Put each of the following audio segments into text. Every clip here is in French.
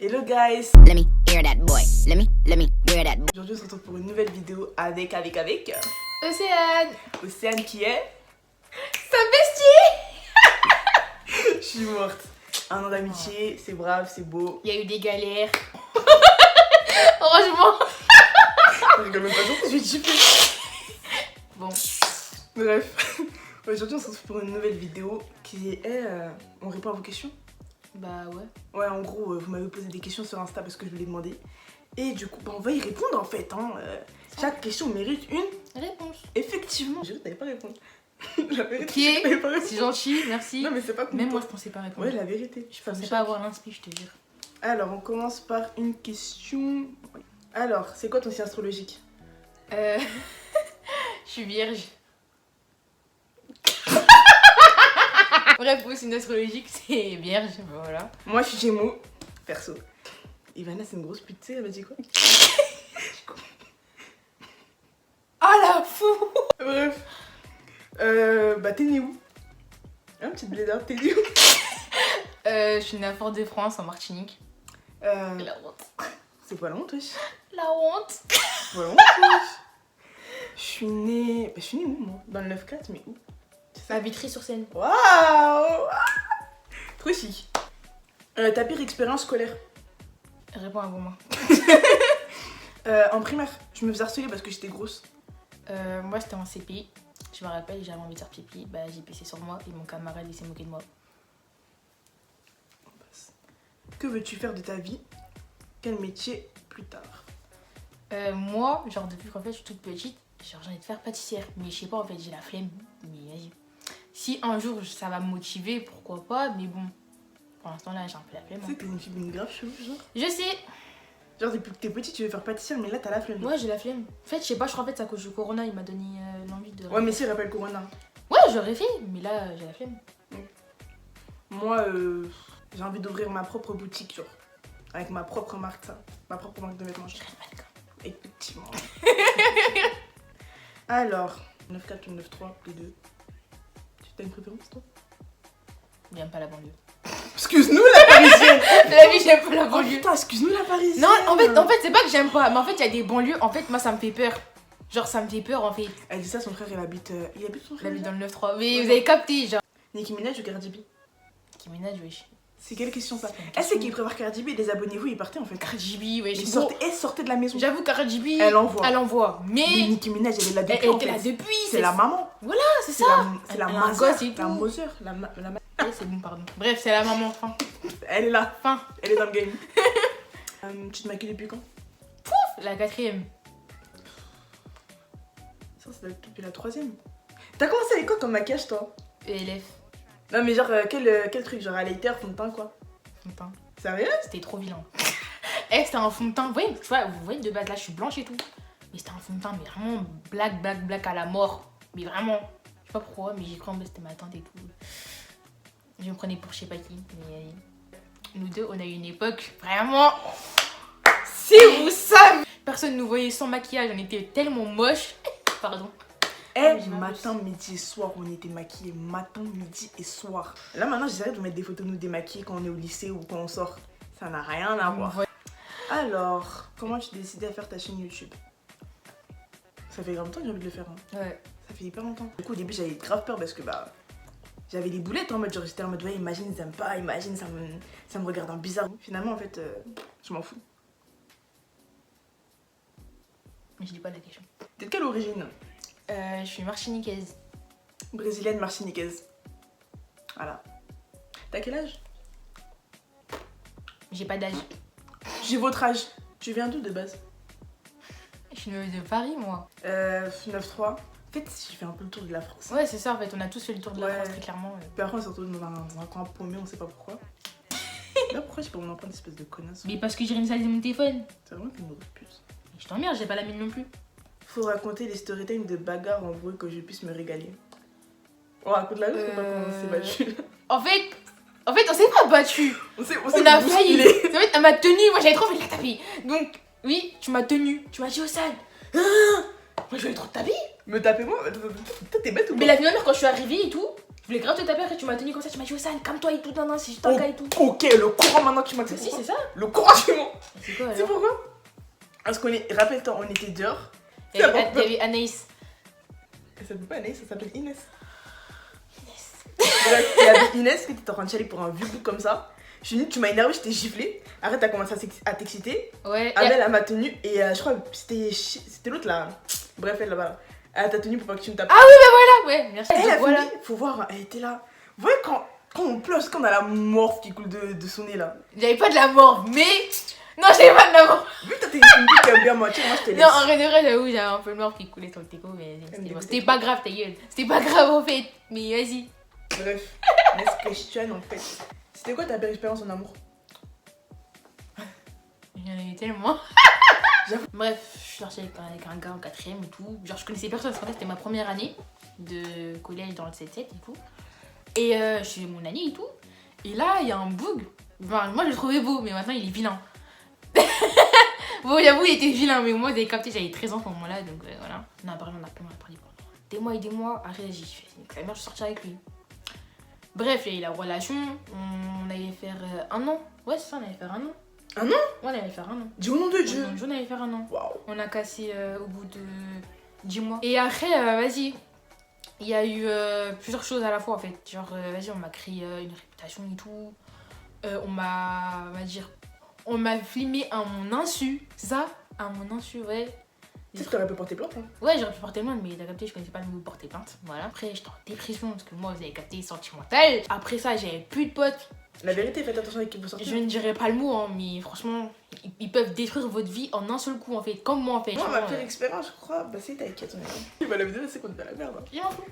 Hello guys. Let me hear that boy. Let me hear that boy. Aujourd'hui on se retrouve pour une nouvelle vidéo avec Océane. Océane qui est... Sa bestie. Je suis morte. Un an d'amitié, c'est brave, c'est beau. Il y a eu des galères. Heureusement. Je rigole même pas, je vais chipper. Bon. Bref. Aujourd'hui on se retrouve pour une nouvelle vidéo qui est... on répond à vos questions. Bah ouais. Ouais, en gros, vous m'avez posé des questions sur Insta parce que je vous l'ai demandé. Et du coup, on va y répondre en fait. Hein. Chaque question mérite une Réponse. Effectivement. Je t'avais pas répondre. La vérité, Ok, je t'avais pas répondre. c'est gentil, merci. Non, mais c'est pas comme Même toi. moi, je pensais pas répondre. Ouais, la vérité. Je pensais pas avoir l'inspi, je te jure. Alors, on commence par une question. Alors, c'est quoi ton signe astrologique? Je suis vierge. Bref, pour signe astrologique, c'est vierge, voilà. Moi, je suis Gémeaux, perso. Ivana, c'est une grosse pute, tu sais, elle m'a dit quoi? Ah la fou. Bref. Bah, t'es né où? Un petit blédard, t'es né où? Je suis née à Fort-de-France, en Martinique. La honte. C'est pas la honte, wesh. La honte. C'est pas la honte, wesh. Je suis née... Bah, je suis née où, moi? Dans le 9-4, mais où? À Vitry-sur-Seine. Waouh! Trop chic. Ta pire expérience scolaire? Réponds avant moi. En primaire, je me faisais harceler parce que j'étais grosse. Moi, c'était en CP. Je me rappelle, j'avais envie de faire pipi. Bah, j'ai pissé sur moi et mon camarade, il s'est moqué de moi. Que veux-tu faire de ta vie? Quel métier plus tard? Moi, genre, depuis qu'en fait, je suis toute petite, genre, j'ai envie de faire pâtissière. Mais je sais pas, en fait, j'ai la flemme. Mais vas-y. Si un jour, ça va me motiver, pourquoi pas. Mais bon, pour l'instant, là, j'ai un peu la flemme. Tu sais que t'es une fille d'une grave chelou, genre. Je sais. Genre, depuis que t'es petite, tu veux faire pâtissière, mais là, t'as la flemme. Ouais, j'ai la flemme. En fait, je sais pas, je crois en fait, c'est à cause du corona, il m'a donné l'envie de... Ouais, mais si, elle rappelle Corona. Ouais, j'aurais fait, mais là, j'ai la flemme. Moi, j'ai envie d'ouvrir ma propre boutique, genre. Avec ma propre marque, ça. Ma propre marque de vêtements. Je serais mannequin. Effectivement. Alors, 9-4 ou 9-3, les deux. Tu as une préférence, toi? J'aime pas la banlieue. Excuse-nous, la parisienne! La vie, j'aime pas la Oh banlieue. putain, excuse-nous, la parisienne! Non, en fait c'est pas que j'aime pas, mais en fait, il y a des banlieues, en fait, moi, ça me fait peur. Genre, ça me fait peur, en fait. Elle dit ça, son frère, il habite... il habite son Il frère? habite dans le 9-3. Mais Ouais. vous avez capté, genre. Nicki Minaj ou Cardi B? Qui ménage, wesh. C'est quelle question, ça? C'est une Elle question. sait qu'il préfère Cardi B, les abonnez-vous, ils partaient, en fait. Cardi B, wesh. Mais Bon, sortez de la maison. j'avoue, Cardi B, Elle envoie. Elle envoie. Mais Mais Nicki Minaj, elle est là depuis, elle en était fait. là depuis. C'est la maman. Voilà, c'est C'est ça. la, c'est la Elle a un Mother, gosse et la tout. Mother, Ouais, c'est bon, pardon. Bref, c'est la maman, enfin. Elle est là, Fin. elle est dans le game. Tu te maquilles depuis quand? La 4ème. Ça doit être depuis la 3ème. T'as commencé avec quoi comme maquillage, toi? ELF. Non, mais genre, quel truc? Genre, à l'éther, fond de teint, quoi? Fond de teint. Sérieux? C'était trop vilain. C'était un fond de teint. Vous voyez, de base, là, je suis blanche et tout. Mais c'était un fond de teint, mais vraiment black à la mort. Mais vraiment. Je sais pas pourquoi, mais j'ai cru en fait c'était ma tante et tout. Je me prenais pour je sais pas qui. Mais nous deux, on a eu une époque vraiment. Si vous savez! Personne nous voyait sans maquillage, on était tellement moches. Pardon. J'ai Matin, midi et soir, on était maquillés. Matin, midi et soir. Là, maintenant, j'essaie de mettre des photos de nous démaquillés quand on est au lycée ou quand on sort. Ça n'a rien à voir. Alors, comment tu t'es décidé à faire ta chaîne YouTube? Ça fait longtemps que j'ai envie de le faire. Hein. Ouais. Ça fait hyper longtemps. Du coup, au début, j'avais grave peur parce que bah, j'avais des boulettes en mode, genre, j'étais en mode, ouais, imagine, ils aiment pas, imagine, ça me regarde en bizarre. Finalement, en fait, je m'en fous. Mais je dis pas la question. T'es de quelle origine? Je suis martiniquaise. Brésilienne martiniquaise. Voilà. T'as quel âge? J'ai pas d'âge. J'ai votre âge. Tu viens d'où de base? Je suis de Paris, moi. 9-3. En fait, j'ai fait un peu le tour de la France. Ouais, c'est ça, en fait, on a tous fait le tour de la Ouais. France, très clairement. Puis après, on s'est retrouvés dans un coin paumé, on sait pas pourquoi. Là, pourquoi j'ai pas mon empreinte, espèce de connasse? Mais parce que j'ai remis ça de mon téléphone. C'est vraiment une grosse pute. Je t'emmerde, j'ai pas la mienne non plus. Faut raconter les storytime de bagarres en bruit que je puisse me régaler. On raconte la chose ou pas comment on s'est battu? En fait, on s'est pas battu. On On a failli. bousculé. En fait, elle m'a tenue, moi j'avais trop envie de la taper. Donc, oui, tu m'as tenue. Tu m'as dit au sale. Moi je voulais trop te taper. Me taper moi? Toi, t'es bête ou pas? Mais la vie de ma mère, quand je suis arrivée et tout, voulais grave te taper, après tu m'as tenu comme ça, tu m'as dit, Ossan, calme-toi et tout, non, c'est juste un gars et tout. Ok, le courant maintenant tu m'as Mais si, c'est ça. Le courant tu m'as. C'est quoi C'est alors? pourquoi? Parce qu'on est. Rappelle-toi, on était dehors. Il y avait Anaïs. Elle s'appelle pas Anaïs, ça s'appelle Inès. Bref, il y avait Inès qui était en train de chialer pour un vieux bout comme ça. Je suis venue, tu m'as énervé, je t'ai giflé. Après, t'as commencé à t'exciter. Ouais. Amel, elle m'a tenue et je crois que c'était l'autre là. Bref, elle là-bas. Elle t'a tenue pour pas que tu me tapes. Ah oui, bah voilà, ouais, merci. Elle a Voilà. fini, faut voir, elle était là. Vous voyez quand on pleure, c'est quand on a la morphe qui coule de son nez là. J'avais pas de la mort, mais. Non, j'avais pas de la mort. Vu que toi t'es une fille qui aime bien moitié, moi je te laisse. Non, en vrai de vrai, j'avoue, j'avais un peu de mort qui coulait sur le teco, mais c'était pas grave, ta gueule. C'était pas grave en fait, mais vas-y. Bref, next question en fait. C'était quoi ta belle expérience en amour? J'en ai eu tellement. Bref, je suis sortie avec un gars en 4ème et tout. Genre, je connaissais personne parce qu'en fait, c'était ma première année de collège dans le 7-7 et tout. Et je suis mon année et tout. Et là, il y a un bug. Enfin, moi, je le trouvais beau, mais maintenant, il est vilain. Bon, j'avoue, il était vilain, mais moi, vous avez capté, j'avais 13 ans à ce moment-là, donc voilà. On a parlé, on a parlé. Des mois, après, j'ai fait, sa mère, je suis sortie avec lui. Bref, il y a eu la relation, on allait faire 1 an. Ouais, c'est ça, on allait faire 1 an. 1 an? Ouais, on allait faire 1 an. Dis au nom de Dieu. On allait faire 1 an. Waouh. On a cassé au bout de 10 mois. Et après, vas-y, il y a eu plusieurs choses à la fois en fait. Genre, vas-y, on m'a créé une réputation et tout. On m'a filmé à mon insu. C'est ça? À mon insu, ouais. Tu sais que t'aurais pu porter plainte, hein? Ouais, j'aurais pu porter plainte, mais t'as capté, je connaissais pas le mot porter plainte. Voilà. Après, j'étais en dépression parce que moi, vous avez capté, sentimental. Après ça, j'avais plus de potes. La vérité, faites attention avec qui vous sortez. Je ne dirais pas le mot, hein, mais franchement, ils peuvent détruire votre vie en un seul coup, en fait. Comme moi, en fait. Moi, ma Genre, pire expérience, je crois, bah c'était avec Katon. Bah la vidéo, c'est qu'on fait la merde. Hein. je m'en fous.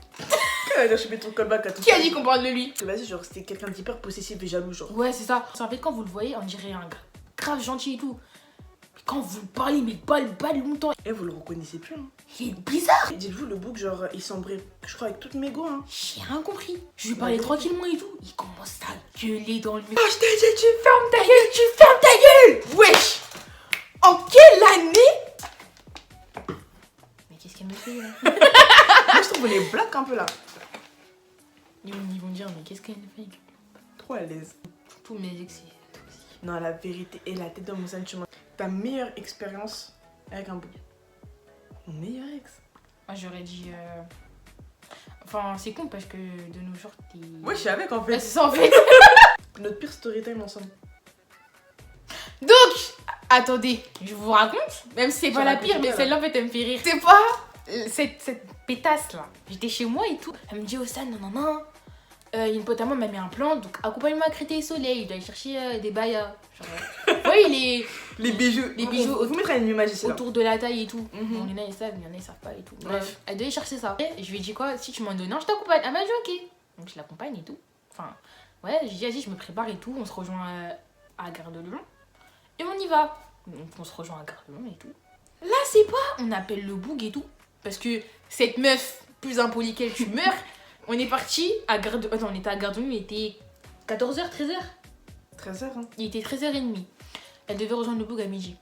Elle a je mets ton callback à tout. Qui a dit qu'on parle de lui? Vas-y, genre, c'était quelqu'un d'hyper possessif et jaloux, genre. Ouais, c'est ça. En fait, quand vous le voyez, on dirait un gars grave gentil et tout. Mais quand vous parlez, mais pas longtemps, Et vous le reconnaissez plus, hein. il est bizarre. Et dites-vous, le bouc, genre, il s'embrait, je crois, avec toutes mes go, hein. J'ai rien compris. Je lui parlais tranquillement et tout. Il commence à gueuler dans le mur. Oh, je t'ai dit, tu Ferme ta gueule, tu fermes ta gueule. Wesh. En quelle année? Mais qu'est-ce qu'elle me fait là? Moi, je trouve qu'on est black un peu là. Ils vont dire, mais qu'est-ce qu'elle me fait? Trop à l'aise. Tous mes ex, Non, la vérité, et la tête de Moussane, tu m'as. Ta meilleure expérience avec un bouc. Mon meilleur ex. moi j'aurais dit. Enfin, c'est con parce que de nos jours, t'es. Ouais, je suis avec en Bah, fait. c'est ça en fait. Notre pire story time ensemble. Donc, attendez, je vous raconte, même si c'est pas Tu la racontes pire, quoi, mais là? celle-là en fait elle me fait rire. C'est pas cette pétasse là. J'étais chez moi et tout. Elle me dit, Ossan, non. Une pote à moi m'a mis un plan, donc accompagne-moi à Créteil Soleil. Il doit aller chercher des baïas. Genre, ouais, il est Les bijoux. Les bijoux Vous mettrez une image ici là. autour de la taille et tout. Mhm. Bon, il y en a ils savent, il y en a ils savent pas et tout. Ouais. Bref, elle devait chercher ça. Et je lui ai dit quoi, si tu m'en donnes un, je t'accompagne. Elle m'a dit ok. Donc je l'accompagne et tout. Enfin, ouais, j'ai dit vas-y, je me prépare et tout. On se rejoint à Gare de Lyon. Et on y va. Donc on se rejoint à Gare de Lyon et tout. Là, c'est pas, on appelle le boug et tout. Parce que cette meuf, plus impolie qu'elle, tu meurs. On est parti à Gare de... Attends, on était à Gare de Lyon, il était 14h, 13h. 13h, hein. Il était 13h30. Elle devait rejoindre le boug à midi.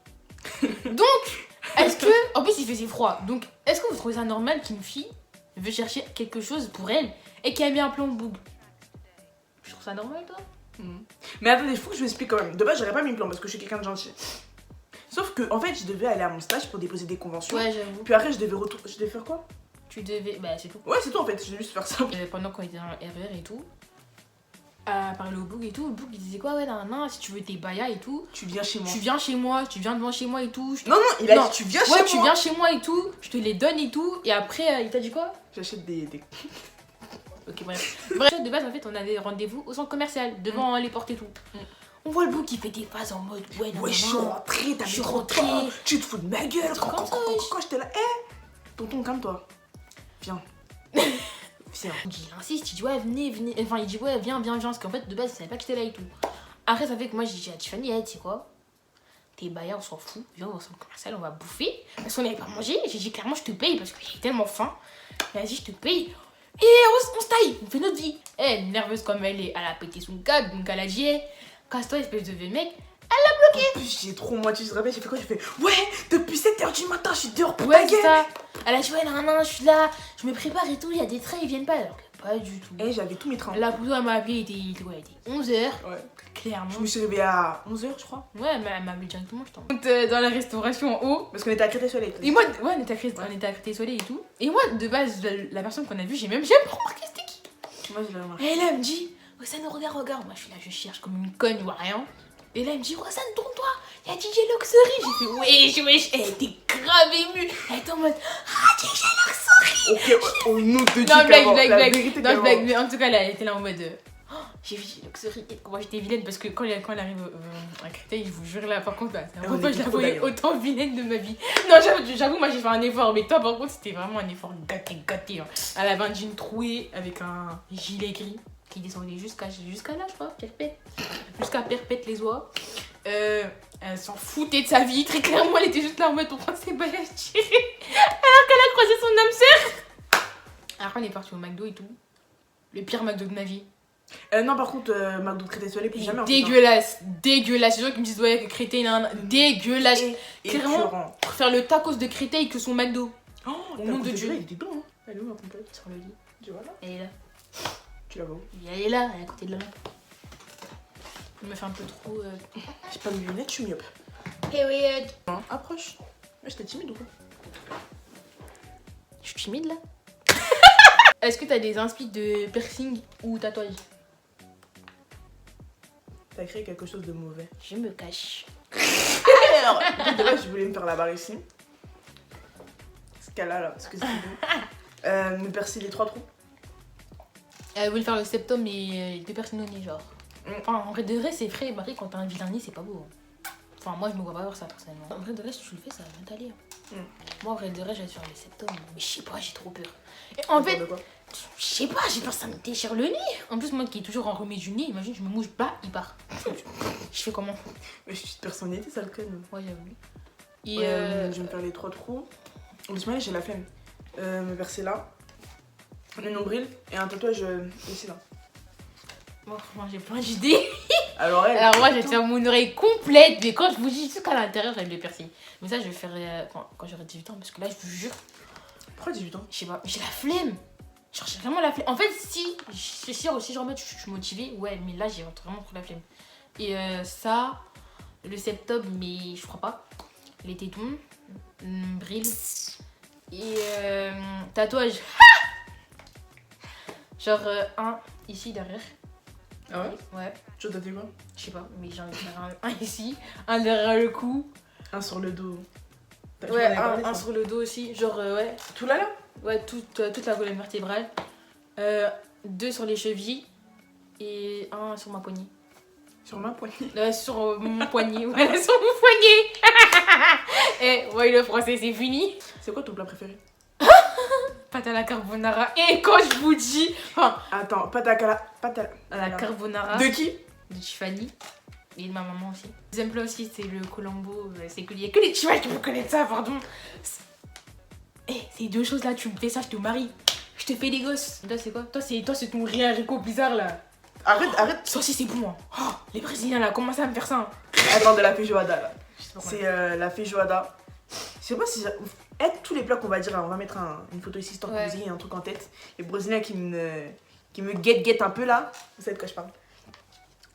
Donc, est-ce que... En plus, il faisait froid. Donc, est-ce que vous trouvez ça normal qu'une fille veut chercher quelque chose pour elle et qu'elle a mis un plan de boug? Je trouve ça normal, toi? Mais attendez, il faut que je vous explique quand même. De base, j'aurais pas mis le plan parce que je suis quelqu'un de gentil. Sauf que, en fait, je devais aller à mon stage pour déposer des conventions. Ouais, j'avoue. Puis après, je devais faire quoi? Tu devais... Bah, c'est tout. Ouais, c'est tout en fait, je devais juste faire ça. Pendant qu'on était dans le RER et tout, à parler au boug et tout, le boug il disait quoi, ouais, non, si tu veux tes baïas et tout, Tu viens chez moi. tu viens chez moi, tu viens devant chez moi et tout. Non, il a Non. dit tu viens Ouais, chez tu moi. viens chez moi et tout, je te les donne et tout, et après, il t'a dit quoi? J'achète des. Ok, bref. Bref, de base, en fait, on avait rendez-vous au centre commercial, devant les portes et tout. On voit le boug qui fait des phases en mode, ouais, non, Ouais, je suis non. rentrée, t'as Je suis trop rentrée. temps. Tu te fous de ma gueule. C'est comme ça, wesh. Quand j'étais là, tonton, calme-toi. Viens. Viens. Il insiste, il dit ouais, venez. Enfin, il dit ouais, viens. Parce qu'en fait, de base, il savait pas que j'étais là et tout. Après, ça fait que moi, j'ai dit à Tiffany, tu sais quoi? Tes baïas, on s'en fout. Viens au centre commercial, on va bouffer. Parce qu'on n'avait pas mangé. J'ai dit clairement, je te paye parce que j'ai tellement faim. Vas-y, je te paye. Et on se taille, on fait notre vie. Elle, nerveuse comme elle est, elle a pété son câble. Donc elle a dit, casse-toi, espèce de vieux mec. En plus, j'ai trop moitié. Je te rappelle, j'ai fait quoi? J'ai fait ouais, depuis 7h du matin, je suis dehors pour Ouais, ta c'est gueule. ça. Elle a dit, ouais, non, je suis là, je me prépare et tout. Il y a des trains, ils viennent pas. Alors que Pas du tout. Et j'avais tous mes trains. La poudre, elle m'a appelé, il était 11h. Ouais. Clairement. Je me suis réveillée à 11h, je crois. Ouais, mais elle m'a appelé directement, je t'en. Dans la restauration en haut. Parce qu'on était à Créteil-Soleil. Et moi, ouais, on était à Créteil-Soleil et tout. Et moi, de base, la personne qu'on a vue, j'ai même remarqué c'était qui. Moi, je l'ai remarqué. Et là, elle me dit, Roxane, regarde. Moi, je suis là, je cherche comme une conne, je vois rien. Et là, elle me dit, Roxane, tourne-toi, il y a DJ Luxury. J'ai fait, wesh. Elle était grave émue. Elle était en mode, ah, DJ Luxury. Ok, au nom de Dieu. Non, blague. La vérité, Non, blague. Mais en tout cas, là, elle était là en mode, oh, j'ai vu DJ Luxury. Et moi, j'étais vilaine parce que quand elle arrive à Créteil, je vous jure, là, par contre, là, c'est la première fois que je la voyais autant vilaine de ma vie. Non, j'avoue, moi, j'ai fait un effort. Mais toi, par contre, c'était vraiment un effort gâté. Hein. Elle avait un jean troué avec un gilet gris. Qui descendait jusqu'à là, je crois, perpète. Jusqu'à perpète les oies. Elle s'en foutait de sa vie, très clairement, elle était juste là en mode on prend ses balles à tirer. Alors qu'elle a croisé son âme sœur. Après, on est parti au McDo et tout. Le pire McDo de ma vie. Non, par contre, McDo de Créteil-Soleil, plus jamais. Dégueulasse. Les gens qui me disent ouais, que Créteil, dégueulasse. Et clairement, pour faire le tacos de Créteil que son McDo. Oh, au nom de Dieu. Il était bon, hein. Elle est où, ma pompette? Sur le lit. Tu vois là? Elle est là. Tu la vois où? Elle est là, elle est à côté de la lampe. Elle me fait un peu trop. J'ai pas mes lunettes, je suis myope. Period. Approche. Mais j'étais timide ou quoi? Je suis timide là. Est-ce que t'as des inspi de piercing ou tatouage? T'as créé quelque chose de mauvais. Je me cache. Alors, de base, je voulais me faire la barre ici. Ce cas-là, là, parce que c'est bon. Me percer les 3 trous. Elle voulait faire le septum et 2 personnes au nez, genre. Enfin, en vrai de vrai, c'est frais. Marie, quand t'as un vilain nez, c'est pas beau. Hein. Enfin, moi, je me vois pas faire ça, personnellement. En vrai de vrai, si tu le fais, ça va bien t'aller. Hein. Moi, en vrai de vrai, j'allais faire le septum. Mais je sais pas, j'ai trop peur. Et en fait, je sais pas, j'ai peur que ça me déchire le nez. En plus, moi qui est toujours enrhumé du nez, imagine, je me mouche pas, il part. Je fais comment? Mais je suis de personnalité, ça le conne. Ouais, j'avoue. Et je vais me faire les 3 trous. En plus, moi, j'ai la flemme. Me percer là. Le nombril et un tatouage ici là. Moi, franchement, j'ai plein d'idées. Alors, moi, je vais faire mon oreille complète. Mais quand je vous dis jusqu'à l'intérieur, j'aime le piercing. Mais ça, je vais faire quand j'aurai 18 ans. Parce que là, je vous jure. Pourquoi 18 ans? Je sais pas, j'ai la flemme. Genre, j'ai vraiment la flemme. En fait, si je remets, je suis motivée. Ouais, mais là, j'ai vraiment trop la flemme. Et ça, le septum, mais je crois pas. Les tétons, brille. Et tatouage. Genre un ici derrière. Ah ouais? Ouais. Tu as tatoué quoi? Je sais pas, mais j'ai envie de faire un ici, un derrière le cou. Un sur le dos. Ouais, un sur le dos aussi. Genre, ouais. Tout là? Ouais, toute la colonne vertébrale. 2 sur les chevilles. Et un sur ma poignée. Sur ma poignée? Sur mon poignet. Voilà, sur mon poignet. Et ouais, le français, c'est fini. C'est quoi ton plat préféré? Pâte à la carbonara. Et quand je vous dis... Enfin, attends, pâte à la carbonara. De qui? De Tiffany. Et de ma maman aussi. Deuxième plat aussi, c'est le Colombo. C'est que y a que les Chinois qui me connaissent ça, pardon. Ces 2 choses là, tu me fais ça, je te marie. Je te fais des gosses. Toi, c'est quoi? Toi, c'est ton riz haricot bizarre là. Arrête. Ça aussi, c'est bon. Hein. Oh, les Brésiliens là, commencez à me faire ça. Attends, de la feijoada là. C'est la feijoada. Je sais pas si tous les plats qu'on va dire, on va mettre une photo ici histoire que vous ayez un truc en tête. Les Brésiliens qui me guettent un peu là, vous savez de quoi je parle.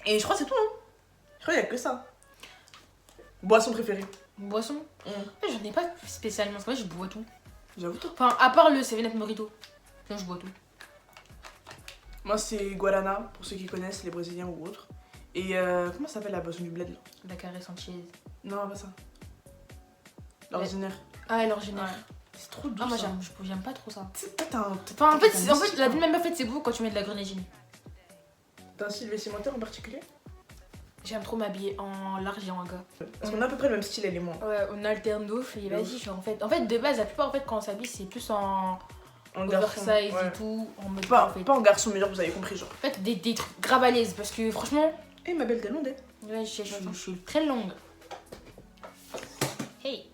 Et je crois que c'est tout, hein. Je crois qu'il y a que ça. Boisson préférée? Boisson? J'en ai pas spécialement, c'est vrai, je bois tout. J'avoue tout. Enfin, à part le 7-Up Mojito. Sinon, je bois tout. Moi, c'est Guarana, pour ceux qui connaissent, les Brésiliens ou autres. Et comment ça s'appelle la boisson du bled là? La carré Sanchez. Non, pas ça. L'ordinaire. Ah, l'ordinaire. Ouais. C'est trop doux. Ah, moi, j'aime pas trop ça. Enfin, en fait, la vie même en fait, c'est beau quand tu mets de la grenadine. T'as un style vestimentaire en particulier? J'aime trop m'habiller en large et en gars. Parce qu'on a à peu près le même style, elle et moi. Ouais, on alterne d'ouf et vas-y, genre en fait, de base, la plupart en fait, quand on s'habille, c'est plus en oversize et tout. En mode pas en garçon, mais genre, vous avez compris, genre. En fait, des trucs grave à l'aise parce que franchement. Ma belle, t'es longue, ouais, je suis très longue. Hey!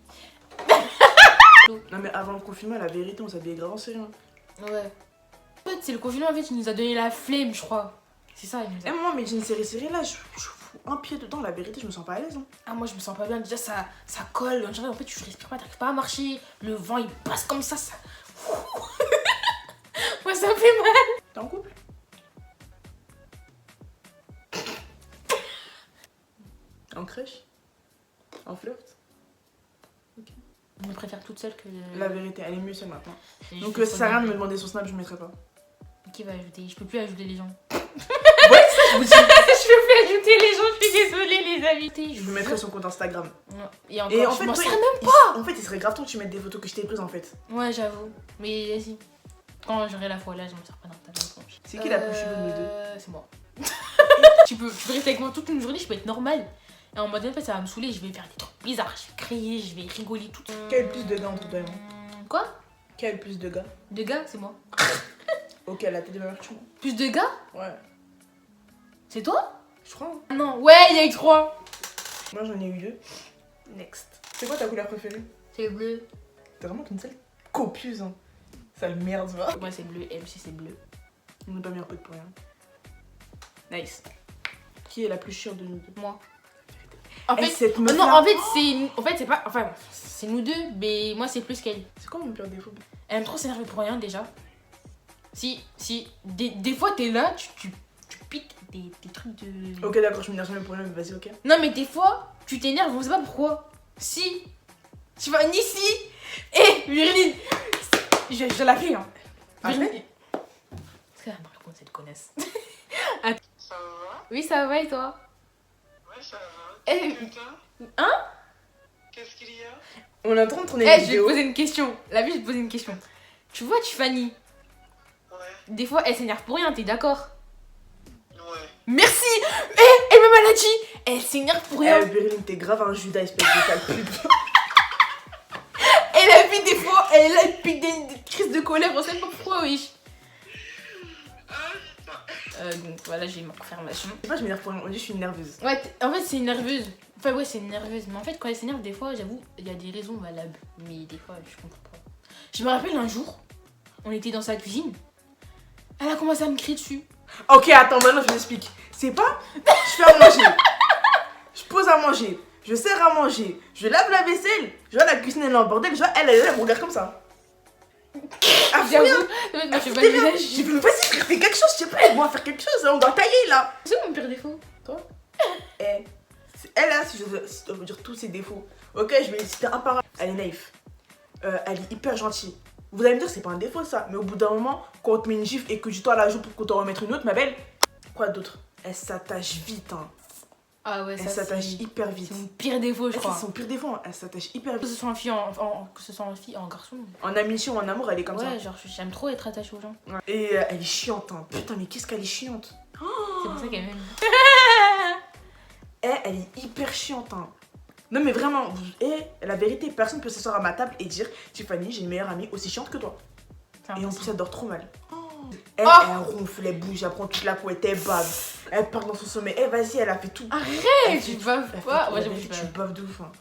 Non, mais avant le confinement, la vérité, on s'habillait grave en série. Ouais. En fait, c'est le confinement, en fait, il nous a donné la flemme, je crois. C'est ça, il nous a... moi, mais j'ai une série là, je fous un pied dedans, la vérité, je me sens pas à l'aise. Hein. Ah, moi, je me sens pas bien. Déjà, ça colle. On dirait, en fait, tu respires pas, t'arrives pas à marcher. Le vent, il passe comme ça. Moi, ça me fait mal. T'es en couple? En crèche? En flirt? Je me préfère toute seule que. La vérité, elle est mieux seule maintenant. Et Donc je ça sert à rien de me me demander son snap, je ne mettrai pas. Qui va ajouter? Je peux plus ajouter les gens. Ouais, ça je vous dis. Je peux plus ajouter les gens, je suis désolée, les amis. Je me mettrai son compte Instagram. Et encore, Et en je fait, m'en toi, sers même. en fait, il serait grave temps que tu mettes des photos que je t'ai prises en fait. Ouais, j'avoue. Mais vas-y. Quand j'aurai la foi là, je me sers pas d'Instagram. C'est qui la plus chelou de nous deux? C'est moi. tu peux rester avec moi toute une journée, je peux être normale. Et en mode, en fait, ça va me saouler, je vais faire des trucs bizarres, je vais crier, je vais rigoler tout. Quel est le plus de gars entre toi et moi? Quoi? Quel est le plus de gars? De gars, c'est moi. Ok, la tête de ma mère, tu vois. Plus de gars? Ouais, C'est toi? je crois. Hein. Ah non, ouais, il y a eu 3. Moi j'en ai eu 2. Next. C'est quoi ta couleur préférée? C'est bleu. T'es vraiment une sale copieuse, hein. Sale merde, va. Moi, c'est bleu, elle aussi, c'est bleu. On n'est pas mis un peu de pour rien. Nice. Qui est la plus chiante de nous deux? Moi. En Eh, fait, cette meuf non, là- en fait, c'est pas. Enfin, c'est nous deux, mais moi, c'est plus qu'elle. C'est quoi mon pire défaut? Elle aime trop s'énerver pour rien déjà. Si, des fois t'es là, tu piques des trucs de. Ok, d'accord, je m'énerve jamais pour rien, mais vas-y, ok. Non, mais des fois, tu t'énerves, on sait pas pourquoi. Si, tu vas ici, et Virline, je la fais, hein. Après Virline. Est-ce qu'elle va me répondre cette connasse? Ça va? Oui, ça va et toi? Ouais, ça va. Eh, Putain, hein? qu'est-ce qu'il y a? On est en train de tourner Eh, une je vais te vidéo. poser une question. La vie, je vais te poser une question. Tu vois, Tiffany, Ouais, des fois, elle s'énerve pour rien, t'es d'accord? ouais. Merci! Eh, elle m'a dit, elle s'énerve pour rien. Eh, Béréline, t'es grave un Judas, espèce de sale pute. Elle a vu des fois, elle a piqué des crises de colère, on sait pas pourquoi, oui. Donc voilà, j'ai ma confirmation. Je sais pas, je m'énerve pour rien, on dit je suis une nerveuse. Ouais, en fait, c'est une nerveuse. Enfin, ouais, c'est une nerveuse. Mais en fait, quand elle s'énerve, des fois, j'avoue, il y a des raisons valables. Mais des fois, je comprends pas. Je me rappelle un jour, on était dans sa cuisine. Elle a commencé à me crier dessus. Ok, attends, maintenant je m'explique. C'est pas, je fais à manger, je pose à manger, je sers à manger, je lave la vaisselle, je vois la cuisine elle est en bordel, je vois elle me regarde comme ça. Ah, J'avoue, rien. moi, je fais pas T'es le rien. visage. J'ai fait, vas-y frère, fais quelque chose, je sais pas, aide-moi à faire quelque chose, on doit tailler là. C'est mon pire défaut. Eh, elle là, si je dois dire tous ses défauts, ok, je vais les citer un par un. Elle est naïve, elle est hyper gentille. Vous allez me dire, c'est pas un défaut ça, mais au bout d'un moment, quand on te met une gifle et que tu dois la joue pour qu'on t'en remette une autre, ma belle, quoi d'autre? Elle s'attache vite, hein. Ah ouais, Elle ça, s'attache c'est hyper vite. mon pire défaut, je C'est crois. son pire défaut, hein. Elle s'attache hyper Que vite. ce soit en fille, en garçon. En amitié ou en amour, elle est comme Ouais, genre, j'aime trop être attachée aux gens. ça. Et elle est chiante, hein. Putain, mais qu'est-ce qu'elle est chiante. C'est pour ça qu'elle m'aime. Elle est hyper chiante, hein. Non, mais vraiment, la vérité, personne peut s'asseoir à ma table et dire Tiffany, j'ai une meilleure amie aussi chiante que toi. Et en plus, elle dort trop mal. Elle ronfle, elle bouge, elle prend toute la couette, elle bave. Elle part dans son sommeil. Vas-y, elle a fait tout. Arrête, Elle tu fait baves Elle fait pas. tout. Ouais, La j'avoue, vérité, tu tu baves. baves de ouf, hein.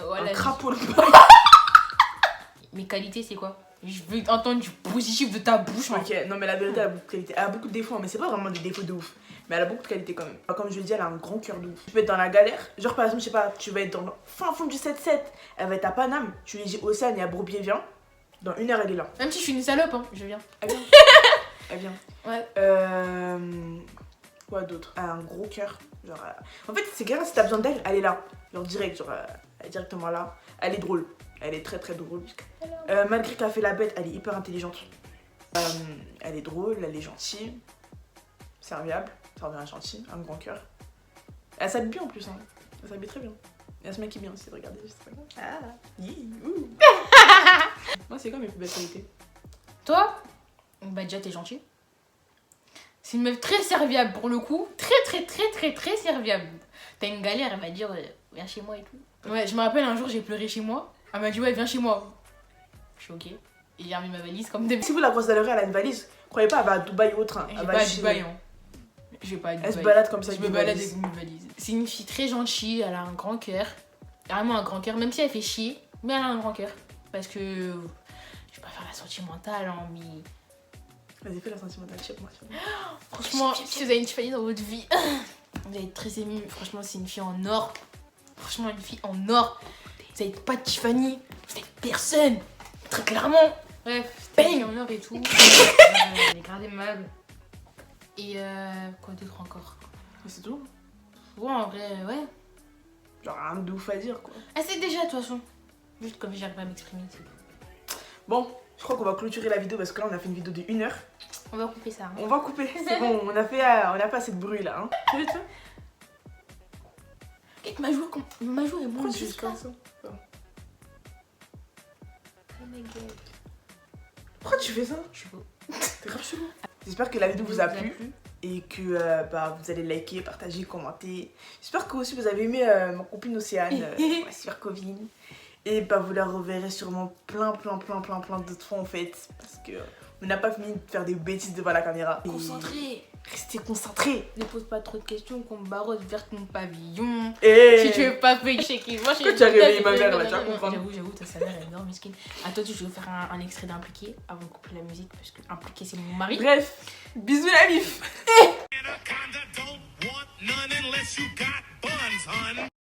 Voilà, Un crapaud, le Mes qualités, c'est quoi? Je veux entendre du positif de ta bouche, moi. Ok, non mais la vérité, elle a beaucoup de qualités. Elle a beaucoup de défauts, mais c'est pas vraiment des défauts de ouf. Mais elle a beaucoup de qualités quand même. Comme je le dis, elle a un grand cœur de ouf. Tu peux être dans la galère, genre par exemple, je sais pas, tu vas être dans le fin fond du 7-7, elle va être à Paname, tu lui dis Océane et à Bourbier vient, dans 1 heure elle est là. Même si je suis une salope, hein, je viens. Elle vient. Elle vient. Ouais. Quoi d'autre? Elle a un gros cœur. Genre, en fait, c'est quelqu'un, si t'as besoin d'elle, elle est là. Genre direct, genre, elle est directement là. Elle est drôle. Elle est très très drôle. Malgré qu'elle a fait la bête, elle est hyper intelligente. Elle est drôle, elle est gentille. Serviable. Serviable, gentille. Un grand cœur. Elle s'habille bien en plus. Hein. Elle s'habille très bien. Et elle se maquille bien aussi. Regardez, c'est très bien. Ah, ouh. Moi, c'est quoi mes plus belles qualités? Toi, bah déjà, t'es gentil. C'est une meuf très serviable pour le coup. Très serviable. T'as une galère, elle va dire viens chez moi et tout. Ouais, je me rappelle un jour, j'ai pleuré chez moi. Elle m'a dit ouais, viens chez moi. Je suis ok. Et j'ai remis ma valise comme d'habitude. Si vous la croisez à l'heure, elle a une valise. Croyez pas, elle va à Dubaï ou au train. Je Elle vais va pas à chez- Dubaï, hein. Je vais pas à Dubaï. Elle se balade comme ça Je avec me des balade valises. avec une valise. C'est une fille très gentille, elle a un grand cœur. Vraiment un grand cœur, même si elle fait chier, mais elle a un grand cœur. Parce que je vais pas faire la sentimentale, hein, mais Vas-y, fais la sentimentale, check-moi. franchement, si vous avez une Tiffany dans votre vie, vous allez être très ému. Franchement, c'est une fille en or. Franchement, une fille en or. Vous n'êtes pas de Tiffany, vous êtes personne. Très clairement. Bref, c'était une fille en or et tout. Elle est grave aimable. Et quoi d'autre encore? Mais c'est tout. Ouais, en vrai, ouais. Genre rien de ouf à dire quoi. Ah, c'est déjà, de toute façon. Juste comme j'arrive à m'exprimer, c'est tout. Bon, je crois qu'on va clôturer la vidéo parce que là on a fait une vidéo de 1 heure. On va couper ça. Hein. On va couper, c'est bon, on a pas assez de bruit là. Hein. Tu veux, tu veux? Et ma joue est Pourquoi moins tu fais juste comme ça? Oh my god. Pourquoi tu fais ça? Je suis beau. T'es grave chelou. J'espère que la vidéo vous a plu et que bah, vous allez liker, partager, commenter. J'espère que aussi vous avez aimé ma copine Océane, ma super copine. Et bah, vous la reverrez sûrement plein d'autres fois en fait. Parce que on n'a pas fini de faire des bêtises devant la caméra. Concentré. Restez concentrés. Ne pose pas trop de questions qu'on barotte vers ton pavillon. Et Si tu veux pas payer chez qui. Moi, que tu as réveillé ma mère là, tu vas comprendre. J'avoue, ta mère est énorme, mesquine. Attends, je vais faire un extrait d'Impliqué avant de couper la musique parce que Impliqué c'est mon mari. Bref, bisous la mif. Anaconda don't want none unless you got buns, hun.